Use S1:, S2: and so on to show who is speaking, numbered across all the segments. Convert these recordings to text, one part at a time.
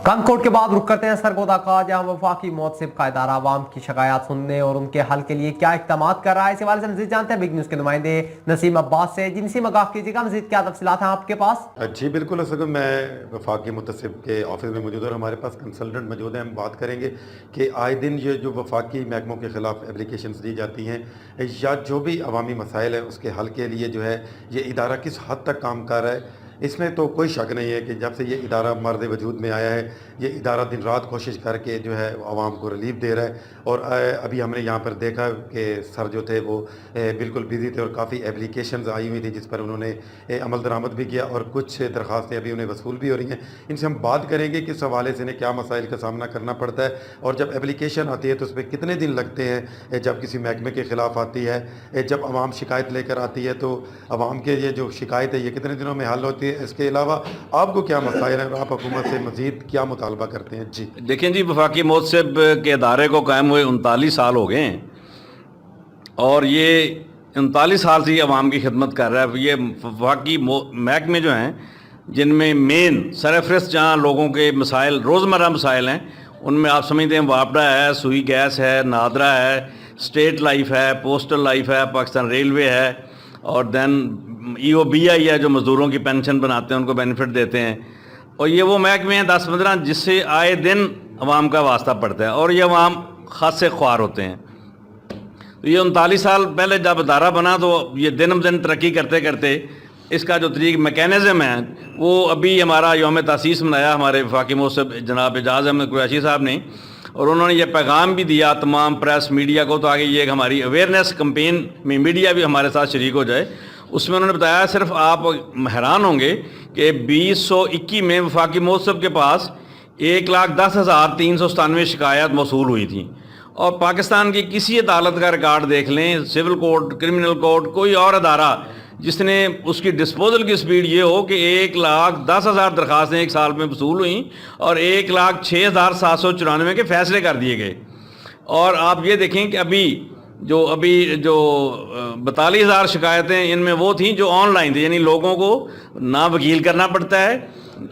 S1: کنکوٹ کے بعد رخ کرتے ہیں سرگودا کا، جہاں وفاقی موصف کا ادارہ عوام کی شکایات سننے اور ان کے حل کے لیے کیا اقدامات کر رہا ہے، اس حوالے سے مزید جانتے ہیں بگ نیوز کے نمائندے نسیم عباس سے۔ جی نسیم، آگاہ کیجیے گا، مزید کیا تفصیلات ہیں آپ کے پاس؟
S2: جی بالکل اسد، میں وفاقی متصف کے آفس میں موجود اور ہمارے پاس کنسلٹنٹ موجود ہیں۔ ہم بات کریں گے کہ آئے دن یہ جو وفاقی محکموں کے خلاف اپلیکیشنز دی جاتی ہیں یا جو بھی عوامی مسائل ہیں اس کے حل کے لیے جو ہے یہ ادارہ کس حد تک کام کر رہا ہے۔ اس میں تو کوئی شک نہیں ہے کہ جب سے یہ ادارہ مرد وجود میں آیا ہے، یہ ادارہ دن رات کوشش کر کے جو ہے عوام کو ریلیف دے رہا ہے۔ اور ابھی ہم نے یہاں پر دیکھا کہ سر جو تھے وہ بالکل بزی تھے اور کافی اپلیکیشنز آئی ہوئی تھی جس پر انہوں نے عمل درآمد بھی کیا اور کچھ درخواستیں ابھی انہیں وصول بھی ہو رہی ہیں۔ ان سے ہم بات کریں گے کہ اس حوالے سے انہیں کیا مسائل کا سامنا کرنا پڑتا ہے اور جب اپلیکیشن آتی ہے تو اس پہ کتنے دن لگتے ہیں جب کسی محکمے کے خلاف آتی ہے، جب عوام شکایت لے کر آتی ہے تو عوام کے یہ جو شکایت ہے یہ کتنے دنوں میں حل ہوتی ہے۔ اس کے علاوہ آپ کو کیا مسائل ہیں اور آپ حکومت سے مزید کیا مطالبہ کرتے ہیں؟ جی
S3: دیکھیں جی، وفاقی موصف کے ادارے کو قائم ہوئے 39 سال ہو گئے ہیں اور یہ 39 سال سے یہ عوام کی خدمت کر رہا ہے۔ یہ وفاقی محکمے جو ہیں جن میں مین سرفرست جہاں لوگوں کے مسائل روزمرہ مسائل ہیں ان میں آپ سمجھتے ہیں واپڈا ہے، سوئی گیس ہے، نادرا ہے، اسٹیٹ لائف ہے، پوسٹل لائف ہے، پاکستان ریلوے ہے اور دین EOBI ہے جو مزدوروں کی پینشن بناتے ہیں ان کو بینیفٹ دیتے ہیں۔ اور یہ وہ محکمے ہیں 10-15 جس سے آئے دن عوام کا واسطہ پڑتا ہے اور یہ عوام خاصے خوار ہوتے ہیں۔ تو یہ 39 سال پہلے جب ادارہ بنا تو یہ دن بدن ترقی کرتے کرتے اس کا جو طریق میکینزم ہے وہ ابھی ہمارا یوم تاسیس منایا ہمارے وفاقی موصف جناب اعجاز احمد قریشی صاحب نے، اور انہوں نے یہ پیغام بھی دیا تمام پریس میڈیا کو تاکہ یہ ایک ہماری اویئرنیس کمپین میں میڈیا بھی ہمارے ساتھ شریک ہو جائے۔ اس میں انہوں نے بتایا، صرف آپ حیران ہوں گے کہ 2021 میں وفاقی موصف کے پاس 1,10,397 شکایات موصول ہوئی تھیں، اور پاکستان کی کسی عدالت کا ریکارڈ دیکھ لیں، سول کورٹ، کرمنل کورٹ، کوئی اور ادارہ جس نے اس کی ڈسپوزل کی سپیڈ یہ ہو کہ 1,10,000 درخواستیں ایک سال میں وصول ہوئیں اور 1,06,794 کے فیصلے کر دیے گئے۔ اور آپ یہ دیکھیں کہ ابھی جو 42,000 شکایتیں ان میں وہ تھیں جو آن لائن تھیں، یعنی لوگوں کو نہ وکیل کرنا پڑتا ہے،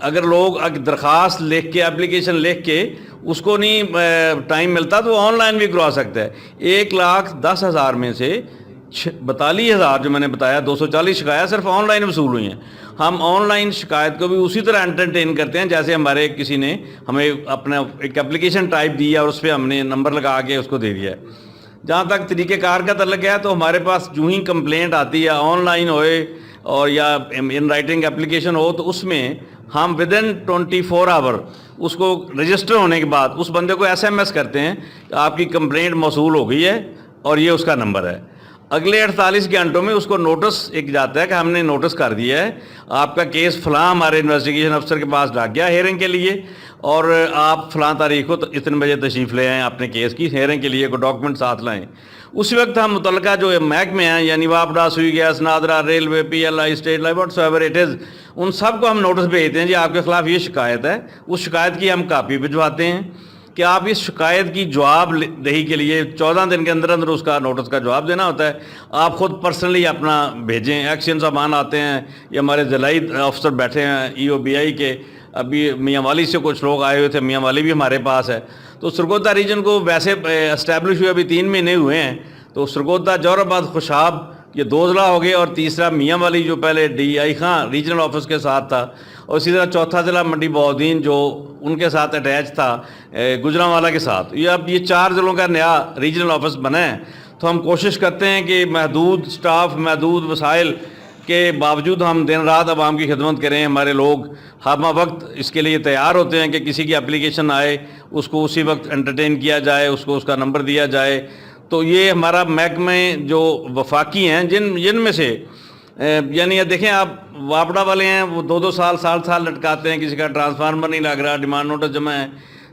S3: اگر لوگ درخواست لکھ کے اپلیکیشن لکھ کے اس کو نہیں ٹائم ملتا تو وہ آن لائن بھی کروا سکتا ہے۔ 1,10,000 میں سے 42,000 جو میں نے بتایا 240 شکایت صرف آن لائن وصول ہوئی ہیں۔ ہم آن لائن شکایت کو بھی اسی طرح انٹرٹین کرتے ہیں جیسے ہمارے کسی نے ہمیں اپنا ایک اپلیکیشن ٹائپ دیا اور اس پہ ہم نے نمبر لگا کے اس کو دے دیا ہے۔ جہاں تک طریقہ کار کا تعلق ہے تو ہمارے پاس جو ہی کمپلینٹ آتی ہے آن لائن ہوئے اور یا ان رائٹنگ اپلیکیشن ہو تو اس میں ہم ودن 24 آور اس کو رجسٹر ہونے کے بعد اس بندے کو SMS کرتے ہیں کہ آپ کی کمپلینٹ موصول ہو گئی ہے اور یہ اس کا نمبر ہے۔ اگلے 48 گھنٹوں میں اس کو نوٹس ایک جاتا ہے کہ ہم نے نوٹس کر دیا ہے، آپ کا کیس فلاں ہمارے انویسٹیگیشن افسر کے پاس ڈاک گیا ہیئرنگ کے لیے، اور آپ فلاں تاریخ کو اتنے بجے تشریف لے آئیں اپنے کیس کی ہیئرنگ کے لیے، کوئی ڈاکومنٹ ساتھ لائیں۔ اسی وقت ہم متعلقہ جو محکمے ہیں یعنی واپڈا، Sui gas, NADRA, railway, PLI، state life, whatsoever it is, ان سب کو ہم نوٹس بھیجتے ہیں جی آپ کے خلاف یہ شکایت ہے۔ اس شکایت کی ہم کاپی بھجواتے ہیں کہ آپ اس شکایت کی جواب دہی کے لیے 14 دن کے اندر اندر اس کا نوٹس کا جواب دینا ہوتا ہے۔ آپ خود پرسنلی اپنا بھیجیں، ایکشن سامان آتے ہیں، یہ ہمارے ضلعی افسر بیٹھے ہیں EOBI کے، ابھی میاں والی سے کچھ لوگ آئے ہوئے تھے، میاں والی بھی ہمارے پاس ہے۔ تو سرگودا ریجن کو ویسے اسٹیبلش ہوئے ابھی 3 مہینے ہوئے ہیں، تو سرگودا، جوہر آباد، خوشاب یہ 2 ضلع ہو گئے، اور تیسرا میاں والی جو پہلے DI خان ریجنل آفس کے ساتھ تھا، اور اسی طرح چوتھا ضلع منڈی بہاؤالدین جو ان کے ساتھ اٹیچ تھا گجرانوالہ کے ساتھ۔ اب یہ 4 ضلعوں کا نیا ریجنل آفس بنا ہے، تو ہم کوشش کرتے ہیں کہ محدود سٹاف، محدود وسائل کے باوجود ہم دن رات عوام کی خدمت کریں۔ ہمارے لوگ ہر وقت اس کے لیے تیار ہوتے ہیں کہ کسی کی اپلیکیشن آئے اس کو اسی وقت انٹرٹین کیا جائے، اس کو اس کا نمبر دیا جائے۔ تو یہ ہمارا محکمے جو وفاقی ہیں جن میں سے یعنی دیکھیں آپ واپڈا والے ہیں، وہ 2 سال لٹکاتے ہیں، کسی کا ٹرانسفارمر نہیں لگ رہا، ڈیمانڈ نوٹس جمع ہے،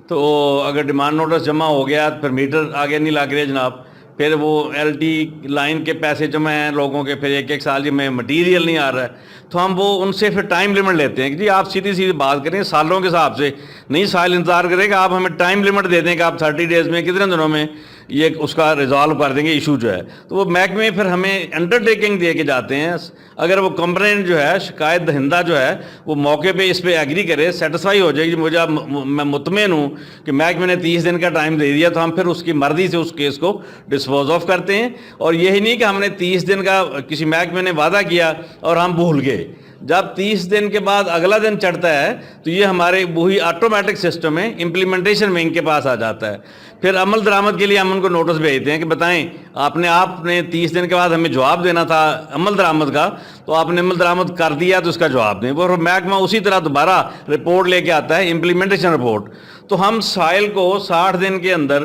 S3: تو اگر ڈیمانڈ نوٹس جمع ہو گیا پھر میٹر آگے نہیں لگ رہے جناب، پھر وہ LT لائن کے پیسے جمع ہیں لوگوں کے، پھر ایک سال میں مٹیریل نہیں آ رہا ہے، تو ہم وہ ان سے پھر ٹائم لیمٹ لیتے ہیں کہ جی آپ سیدھی بات کریں سالوں کے حساب سے، نہیں سال انتظار کریں کہ آپ ہمیں ٹائم لیمٹ دے دیں کہ آپ 30 ڈیز میں کتنے دنوں میں یہ اس کا ریزالو کر دیں گے ایشو جو ہے. تو وہ محکمے پھر ہمیں انڈر ٹیکنگ دے کے جاتے ہیں. اگر وہ کمپلینٹ جو ہے شکایت دہندہ جو ہے وہ موقع پہ اس پہ ایگری کرے, سیٹسفائی ہو جائے گی, مجھے میں مطمئن ہوں کہ محکمے نے 30 دن کا ٹائم دے دیا, تو ہم پھر اس کی مرضی سے اس کیس کو ڈسپوز آف کرتے ہیں. اور یہی نہیں کہ ہم نے 30 دن کا کسی محکمے نے وعدہ کیا اور ہم بھول گئے. جب 30 دن کے بعد اگلا دن چڑھتا ہے تو یہ ہمارے وہی آٹومیٹک سسٹم ہے, امپلیمنٹیشن ونگ کے پاس آ جاتا ہے. پھر عمل درآمد کے لیے ہم ان کو نوٹس بھیجتے ہیں کہ بتائیں آپ نے 30 دن کے بعد ہمیں جواب دینا تھا عمل درآمد کا, تو آپ نے عمل درآمد کر دیا تو اس کا جواب دیں. وہ محکمہ اسی طرح دوبارہ رپورٹ لے کے آتا ہے, امپلیمنٹیشن رپورٹ. تو ہم سائل کو 60 دن کے اندر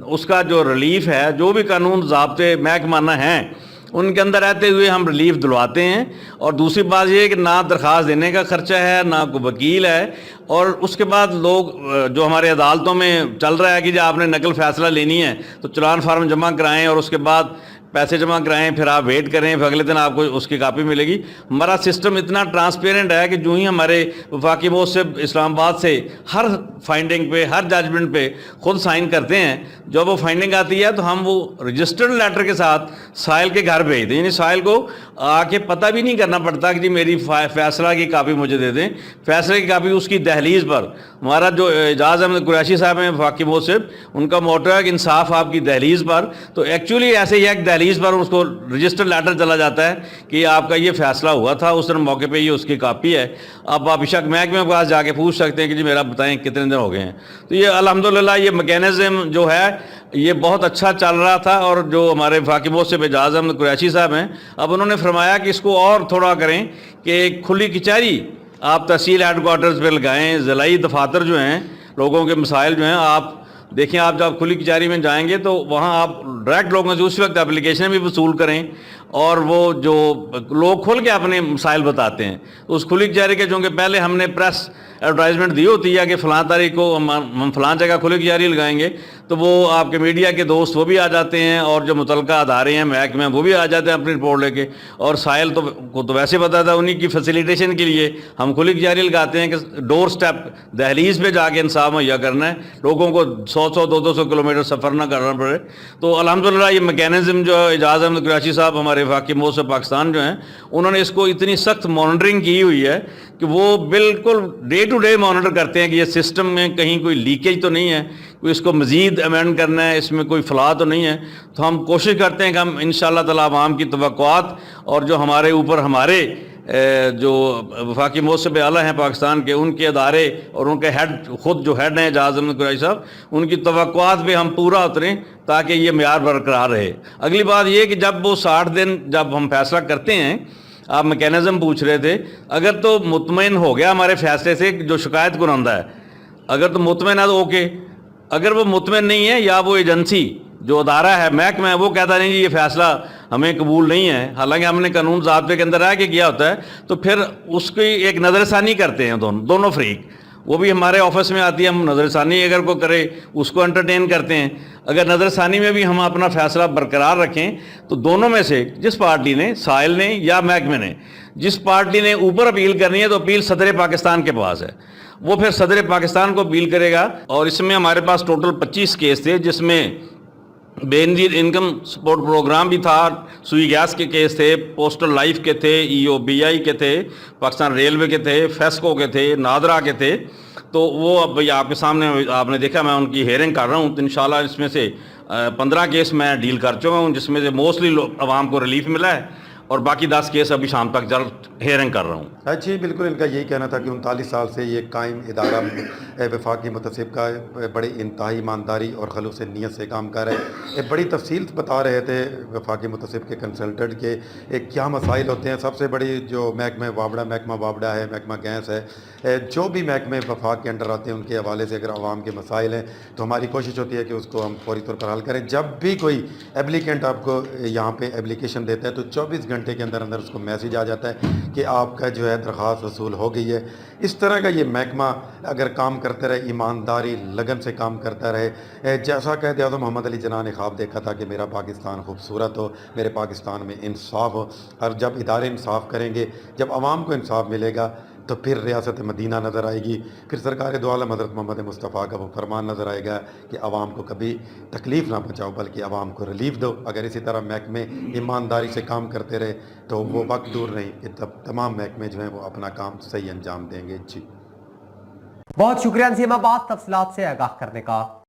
S3: اس کا جو ریلیف ہے, جو بھی قانون ضابطے محکمانہ ہیں ان کے اندر رہتے ہوئے ہم ریلیف دلواتے ہیں. اور دوسری بات یہ ہے کہ نہ درخواست دینے کا خرچہ ہے, نہ کوئی وکیل ہے. اور اس کے بعد لوگ جو ہمارے عدالتوں میں چل رہا ہے کہ جب آپ نے نقل فیصلہ لینی ہے تو چلان فارم جمع کرائیں اور اس کے بعد پیسے جمع کرائیں, پھر آپ ویٹ کریں, پھر اگلے دن آپ کو اس کی کاپی ملے گی. ہمارا سسٹم اتنا ٹرانسپیرنٹ ہے کہ جو ہی ہمارے وفاقی محسب اسلام آباد سے ہر فائنڈنگ پہ, ہر ججمنٹ پہ خود سائن کرتے ہیں, جب وہ فائنڈنگ آتی ہے تو ہم وہ رجسٹرڈ لیٹر کے ساتھ سائل کے گھر بھیج دیں. یعنی سائل کو آ کے پتہ بھی نہیں کرنا پڑتا کہ جی میری فیصلہ کی کاپی مجھے دے دیں. فیصلے کی کاپی اس کی دہلیز پر, ہمارا جو اعجاز احمد قریشی صاحب ہیں وفاقی محسب, ان کا موٹو ہے کہ انصاف آپ کی دہلیز پر. تو ایکچولی ایسے ہی ایک دہلیز پر اس کو رجسٹر لیٹر چلا جاتا ہے کہ آپ کا یہ فیصلہ ہوا تھا اس دن موقع پہ, یہ اس کی کاپی ہے. اب آپ شک محکمے کے پاس جا کے پوچھ سکتے ہیں کہ جی میرا بتائیں کتنے دن ہو گئے ہیں. تو یہ الحمدللہ یہ میکینزم جو ہے یہ بہت اچھا چل رہا تھا. اور جو ہمارے وفاقی محسب اعجاز احمد قریشی صاحب ہیں, اب انہوں نے فرمایا کہ اس کو اور تھوڑا کریں کہ کھلی کچہری آپ تحصیل ہیڈ کوارٹرز پہ لگائیں. ضلعی دفاتر جو ہیں, لوگوں کے مسائل جو ہیں, آپ دیکھیں آپ جب کھلی کچہری میں جائیں گے تو وہاں آپ ڈائریکٹ لوگوں سے اسی وقت اپلیکیشن بھی وصول کریں, اور وہ جو لوگ کھل کے اپنے مسائل بتاتے ہیں. اس کھلی کچہری کے چونکہ پہلے ہم نے پریس ایڈورٹائزمنٹ دی ہوتی ہے کہ فلاں تاریخ کو ہم فلاں جگہ کھلی کچہری لگائیں گے, تو وہ آپ کے میڈیا کے دوست وہ بھی آ جاتے ہیں, اور جو متعلقہ ادارے ہیں محکمے وہ بھی آ جاتے ہیں اپنی رپورٹ لے کے. اور سائل کو تو ویسے پتا تھا, انہی کی فیسیلیٹیشن کے لیے ہم کھلی کچہری لگاتے ہیں کہ ڈور سٹیپ دہلیز پہ جا کے انصاف مہیا کرنا ہے, لوگوں کو 100-200 کلومیٹر سفر نہ کرنا پڑے. تو الحمدللہ یہ میکینزم جو اعجاز احمد قریشی صاحب ہمارے وفاقی محسب پاکستان جو ہیں, انہوں نے اس کو اتنی سخت مانیٹرنگ کی ہوئی ہے کہ وہ بالکل ڈے ٹو ڈے مانیٹر کرتے ہیں کہ یہ سسٹم میں کہیں کوئی لیکیج تو نہیں ہے, کوئی اس کو مزید امینڈ کرنا ہے, اس میں کوئی فلاح تو نہیں ہے. تو ہم کوشش کرتے ہیں کہ ہم انشاءاللہ تعالی عوام کی توقعات اور جو ہمارے اوپر ہمارے جو وفاقی محسب اعلیٰ ہیں پاکستان کے, ان کے ادارے اور ان کے ہیڈ, خود جو ہیڈ ہیں اعجاز احمد قریشی صاحب, ان کی توقعات پہ ہم پورا اتریں تاکہ یہ معیار برقرار رہے. اگلی بات یہ کہ جب وہ 60 دن جب ہم فیصلہ کرتے ہیں, آپ میکینزم پوچھ رہے تھے, اگر تو مطمئن ہو گیا ہمارے فیصلے سے جو شکایت کنندہ ہے, اگر تو مطمئن ہے تو اوکے. اگر وہ مطمئن نہیں ہے یا وہ ایجنسی جو ادارہ ہے محکمہ ہے وہ کہتا نہیں جی یہ فیصلہ ہمیں قبول نہیں ہے, حالانکہ ہم نے قانون ضابطے کے اندر رہ کے کیا ہوتا ہے, تو پھر اس کی ایک نظر ثانی کرتے ہیں دونوں فریق. وہ بھی ہمارے آفس میں آتی ہے, ہم نظر ثانی اگر کوئی کرے اس کو انٹرٹین کرتے ہیں. اگر نظر ثانی میں بھی ہم اپنا فیصلہ برقرار رکھیں تو دونوں میں سے جس پارٹی نے, سائل نے یا محکمے نے, جس پارٹی نے اوپر اپیل کرنی ہے تو اپیل صدر پاکستان کے پاس ہے, وہ پھر صدر پاکستان کو اپیل کرے گا. اور اس میں ہمارے پاس ٹوٹل 25 کیس تھے, جس میں بے نظیر انکم سپورٹ پروگرام بھی تھا, سوئی گیس کے کیس تھے, پوسٹل لائف کے تھے, EOBI کے تھے, پاکستان ریلوے کے تھے, فیسکو کے تھے, نادرا کے تھے. تو وہ اب آپ کے سامنے آپ نے دیکھا, میں ان کی ہیئرنگ کر رہا ہوں. تو انشاءاللہ اس میں سے 15 کیس میں ڈیل کر چکا ہوں, جس میں سے موسٹلی عوام کو ریلیف ملا ہے, اور باقی 10 کیس ابھی شام تک جلد ہیئرنگ کر رہا ہوں.
S2: جی بالکل, ان کا یہی کہنا تھا کہ 39 سال سے یہ قائم ادارہ وفاقی محتسب کا بڑی انتہائی ایمانداری اور خلوص نیت سے کام کر رہے ہیں. ایک بڑی تفصیل بتا رہے تھے وفاقی محتسب کے کنسلٹنٹ کے کیا مسائل ہوتے ہیں. سب سے بڑی جو محکمہ وابڑا ہے, محکمہ گیس ہے, جو بھی محکمے وفاق کے انڈر آتے ہیں ان کے حوالے سے اگر عوام کے مسائل ہیں تو ہماری کوشش ہوتی ہے کہ اس کو ہم فوری طور پر حل کریں. جب بھی کوئی اپلیکینٹ آپ کو یہاں پہ اپلیکیشن دیتا ہے تو 24 گھنٹے کے اندر اس کو میسیج آ جاتا ہے کہ آپ کا جو ہے درخواست وصول ہو گئی ہے. اس طرح کا یہ محکمہ اگر کام کرتے رہے, ایمانداری لگن سے کام کرتا رہے, جیسا قائد اعظم محمد علی جناح نے خواب دیکھا تھا کہ میرا پاکستان خوبصورت ہو, میرے پاکستان میں انصاف ہو, اور جب ادارے انصاف کریں گے, جب عوام کو انصاف ملے گا, تو پھر ریاست مدینہ نظر آئے گی، پھر سرکار دو عالم حضرت محمد مصطفیٰ کا وہ فرمان نظر آئے گا کہ عوام کو کبھی تکلیف نہ پہنچاؤ بلکہ عوام کو ریلیف دو۔ اگر اسی طرح محکمے ایمانداری سے کام کرتے رہے تو وہ وقت دور نہیں کہ تب تمام محکمے جو ہیں وہ اپنا کام صحیح انجام دیں گے۔ جی
S1: بہت شکریہ نسیم عباس تفصیلات سے آگاہ کرنے کا۔